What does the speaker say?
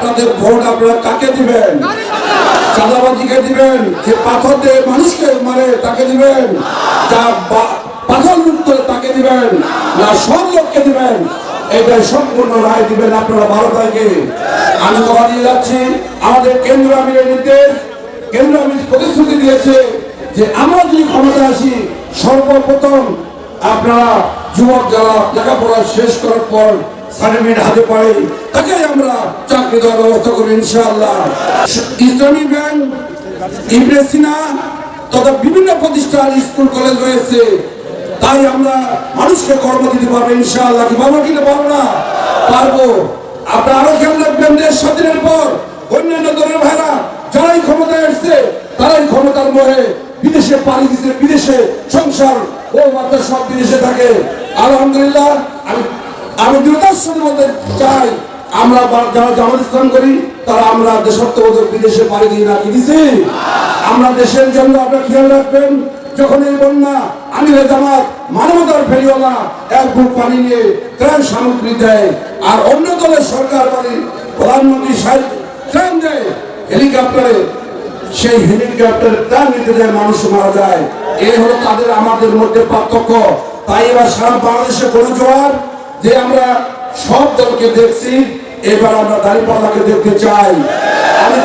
আপনাদের ভোট আপনারা কাকে দিবেন? চাঁদাবাজিকে দিবেন, যে পাথর দিয়ে মানুষকে মারে তাকে দিবেন, যা পাথর মুক্ত তাকে দিবেন, না সব লোককে দিবেন? এটাই সম্পূর্ণ রায় দিবেন আপনারা 12 তারিখে। আমি কথা দিয়ে যাচ্ছি, আমাদের কেন্দ্র আমিরের নির্দেশ, কেন্দ্র আমির প্রতিশ্রুতি দিয়েছে যে আমরা যদি ক্ষমতা আসি সর্বপ্রথম আপনারা যুবক যারা লেখাপড়া শেষ করার পর সার্টিফিকেট হাতে পাই তাকে আমরা চাকরি দেওয়ার ব্যবস্থা করি ইনশাআল্লাহ। ইসলামী ব্যাংক, ইবনে সিনা তথা বিভিন্ন প্রতিষ্ঠান, স্কুল কলেজ রয়েছে, তাই আমরা মানুষকে কর্ম দিতে পারবো ইনশাআল্লাহ। কি পারবো কিনা? পারবো না? পারবো। আপনারা আরো খেয়াল রাখবেন, দেশ স্বাধীনের পর অন্যান্য দলের ভাইরা যারাই ক্ষমতায় আসছে তারাই ক্ষমতার মোহে বিদেশে পাড়ি দিচ্ছে, বিদেশে সংসার ও বাচ্চা সব বিদেশে থাকে। আলহামদুলিল্লাহ আমি দৃঢ়তার সাথে বলতে চাই, আমরা যারা জামাত ইসলাম করি তারা আমরা দেশাত্মবোধক বিদেশে পাড়ি দিই না, কি দিছি? আমরা দেশের জন্য আপনারা খেয়াল রাখবেন, যখন এই বন্যা আমিরে জামাত মানবতার ফেরিওয়ালা এক বুক পানি নিয়ে ত্রাণ সামগ্রী দেয়, আর অন্য দলের সরকার মানে প্রধানমন্ত্রী সাহেব ত্রাণ দেয় হেলিকপ্টারে, সেই হেলিকপ্টারে ত্রাণ নিতে যায়, মানুষ মারা যায়। এই হলো তাদের আমাদের মধ্যে পার্থক্য। তাই এবার সারা বাংলাদেশে কোনো জোয়ার যে আমরা সব দলকে দেখছি, এবার আমরা দাঁড়িপাল্লাকে দেখতে চাই। আমি